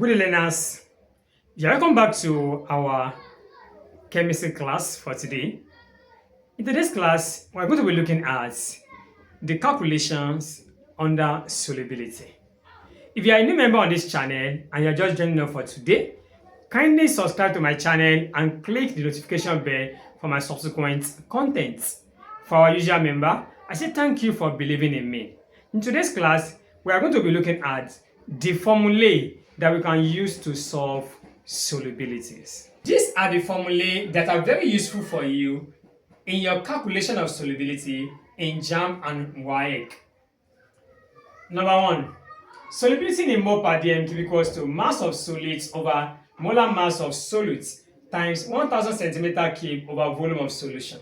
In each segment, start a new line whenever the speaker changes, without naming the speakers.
Good learners, welcome back to our chemistry class for today. In today's class, we're going to be looking at the calculations under solubility. If you are a new member on this channel and you're just joining us for today, kindly subscribe to my channel and click the notification bell for my subsequent content. For our usual member, I say thank you for believing in me. In today's class, we are going to be looking at the formulae that we can use to solve solubilities. These are the formulae that are very useful for you in your calculation of solubility in Jamb and WAEC. Number one, solubility in mole per dm cube equals to mass of solids over molar mass of solutes times 1000 centimeter cube over volume of solution.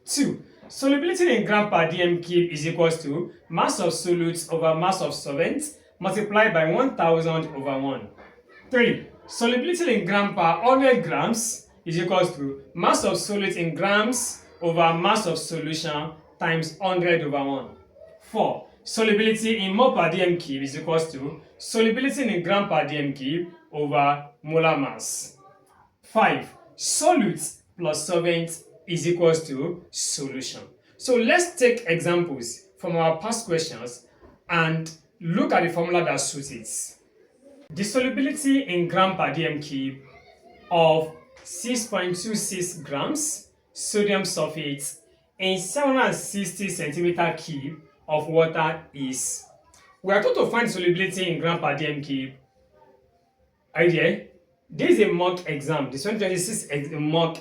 2. Solubility in gram per dm cube is equals to mass of solutes over mass of solvents multiplied by 1000 over 1. 3. Solubility in gram per 100 grams is equals to mass of solute in grams over mass of solution times 100 over 1. 4. Solubility in mole per dm cube is equals to solubility in gram per dm cube over molar mass. 5. Solute plus solvent is equals to solution. So let's take examples from our past questions and look at the formula that suits it. The solubility in gram per dm cube of 6.26 grams sodium sulfate in 760 centimeter cube of water is. We are told to find solubility in gram per dm cube. Are you there? This is a mock exam. This 2026 is a mock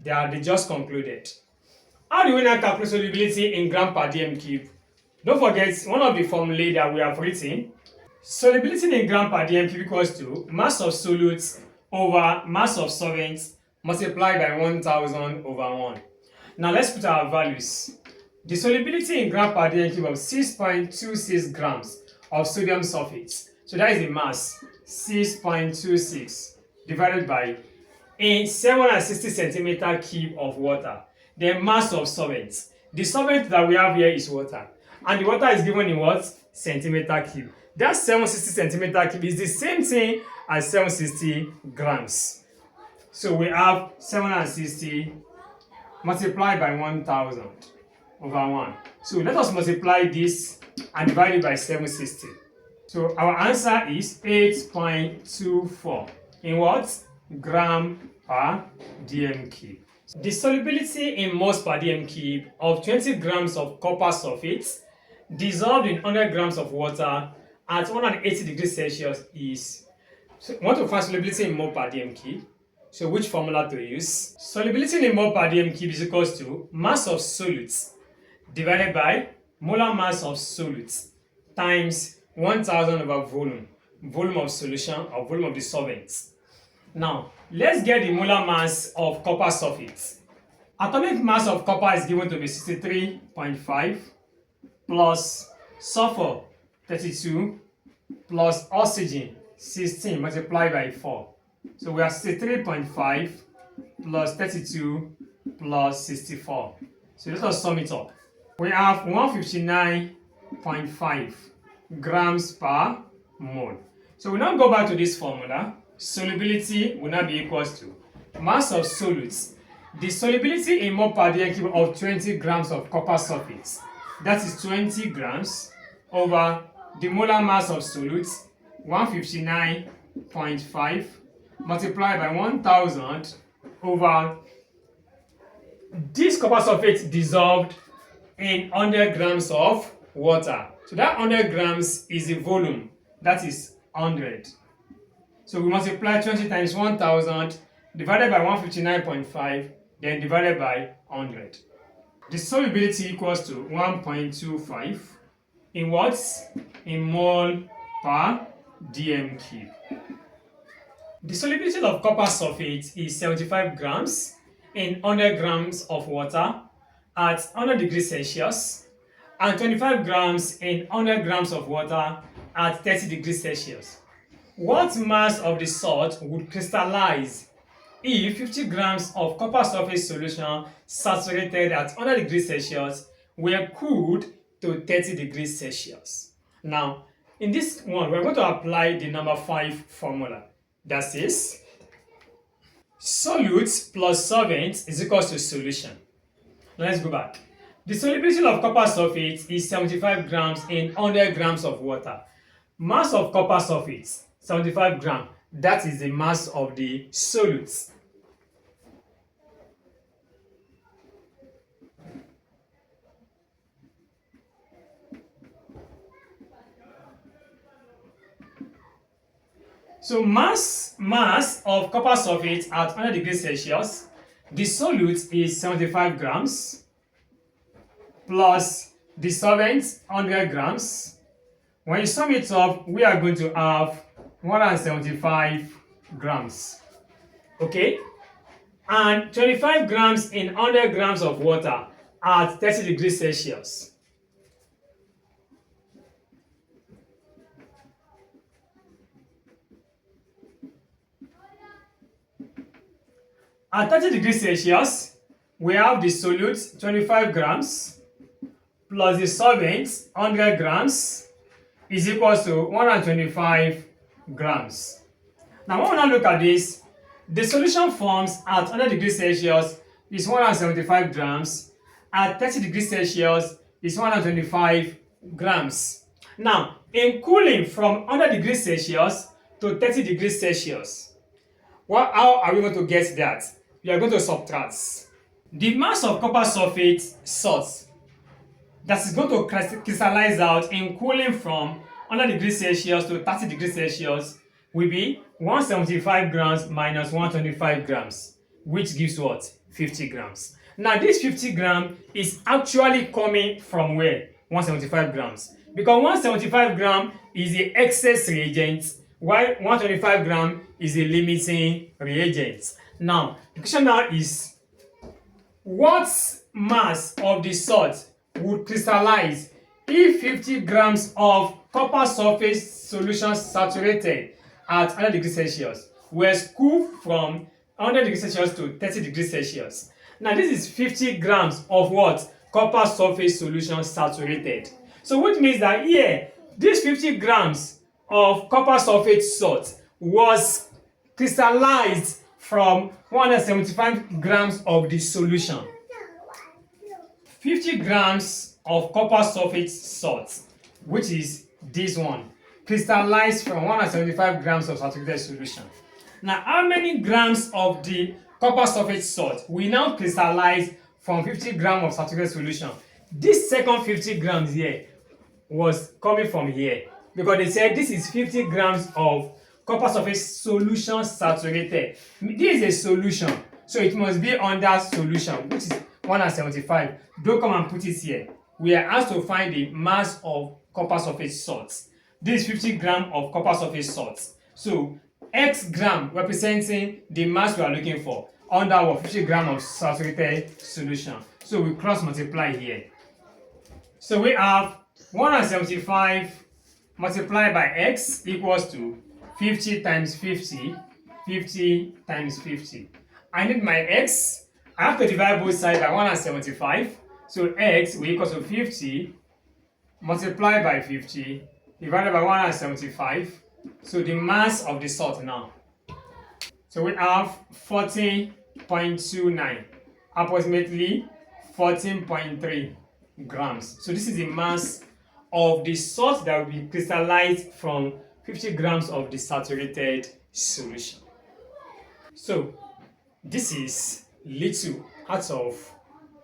that they just concluded. How do we now calculate solubility in gram per dm cube? Don't forget one of the formulae that we have written. Solubility in gram per dm cube equals to mass of solutes over mass of solvents multiplied by 1000 over 1. Now let's put our values. The solubility in gram per dm cube of 6.26 grams of sodium sulfate. So that is the mass, 6.26 divided by a 760 centimeter cube of water. The mass of solvents. The solvent that we have here is water. And the water is given in what? Centimeter cube. That 760 centimeter cube is the same thing as 760 grams. So we have 760 multiplied by 1000 over 1. So let us multiply this and divide it by 760. So our answer is 8.24 in what? Gram per dm cube. The solubility in moles per dm cube of 20 grams of copper sulfate dissolved in 100 grams of water at 180 degrees Celsius is. So we want to find solubility in mole per dm cube. So which formula to use? Solubility in mole per dm cube is equals to mass of solutes divided by molar mass of solutes times 1000 over volume of solution or volume of the solvents. Now, let's get the molar mass of copper sulfate. Atomic mass of copper is given to be 63.5 plus sulfur 32 plus oxygen 16 multiplied by 4. So we have 63.5 plus 32 plus 64. So let us sum it up. We have 159.5 grams per mole. So we now go back to this formula. Solubility will now be equals to mass of solutes. The solubility in mole per dm cube of 20 grams of copper sulfate. That is 20 grams over the molar mass of solutes, 159.5 multiplied by 1000 over this copper sulfate dissolved in 100 grams of water. So that 100 grams is the volume, that is 100. So we multiply 20 times 1000 divided by 159.5, then divided by 100. The solubility equals to 1.25 in what? In mole per dm cube. The solubility of copper sulfate is 75 grams in 100 grams of water at 100 degrees Celsius and 25 grams in 100 grams of water at 30 degrees Celsius. What mass of the salt would crystallize if 50 grams of copper sulfate solution saturated at 100 degrees Celsius were cooled to 30 degrees Celsius? Now, in this one, we're going to apply the number 5 formula. That says solute plus solvent is equals to solution. Now let's go back. The solubility of copper sulfate is 75 grams in 100 grams of water. Mass of copper sulfate, 75 grams. That is the mass of the solute. So mass of copper sulfate at 100 degrees Celsius, the solute is 75 grams plus the solvent 100 grams. When you sum it up, we are going to have 175 grams. Okay? And 25 grams in 100 grams of water at 30 degrees Celsius. At 30 degrees Celsius, we have the solute 25 grams plus the solvent 100 grams is equal to 125 grams. Now, when we now look at this, the solution forms at 100 degrees Celsius is 175 grams, at 30 degrees Celsius is 125 grams. Now, in cooling from 100 degrees Celsius to 30 degrees Celsius, how are we going to get that? We are going to subtract. The mass of copper sulfate salt that is going to crystallize out in cooling from 100 degrees Celsius to 30 degrees Celsius will be 175 grams minus 125 grams, which gives what? 50 grams. Now, this 50 grams is actually coming from where? 175 grams. Because 175 grams is the excess reagent, while 125 grams is the limiting reagent. Now, the question now is, what mass of the salt would crystallize if 50 grams of copper sulfate solution saturated at 100 degrees Celsius were cooled from 100 degrees Celsius to 30 degrees Celsius? Now, this is 50 grams of what? Copper sulfate solution saturated. So, which means that here, this 50 grams of copper sulfate salt was crystallized from 175 grams of the solution. 50 grams of copper sulfate salt, which is this one, crystallized from 175 grams of saturated solution. Now, how many grams of the copper sulfate salt we now crystallize from 50 grams of saturated solution? This second 50 grams here was coming from here, because they said this is 50 grams of copper sulfate solution saturated. This is a solution, so it must be under solution, which is 175. Don't come and put it here. We are asked to find the mass of copper sulfate salts. This is 50 grams of copper sulfate salts. So X gram representing the mass we are looking for under our 50 grams of saturated solution. So we cross multiply here. So we have 175 multiplied by X equals to 50 times 50, 50 times 50. I need my X. I have to divide both sides by 175. So X will equal to 50 multiplied by 50 divided by 175. So the mass of the salt now. So we have 14.29, approximately 14.3 grams. So this is the mass of the salt that will be crystallized from 50 grams of the saturated solution. So this is little out of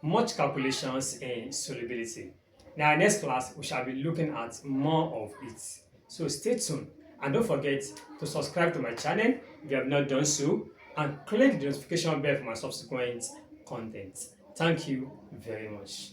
much calculations in solubility. Now, next class, we shall be looking at more of it. So stay tuned and don't forget to subscribe to my channel if you have not done so, and click the notification bell for my subsequent content. Thank you very much.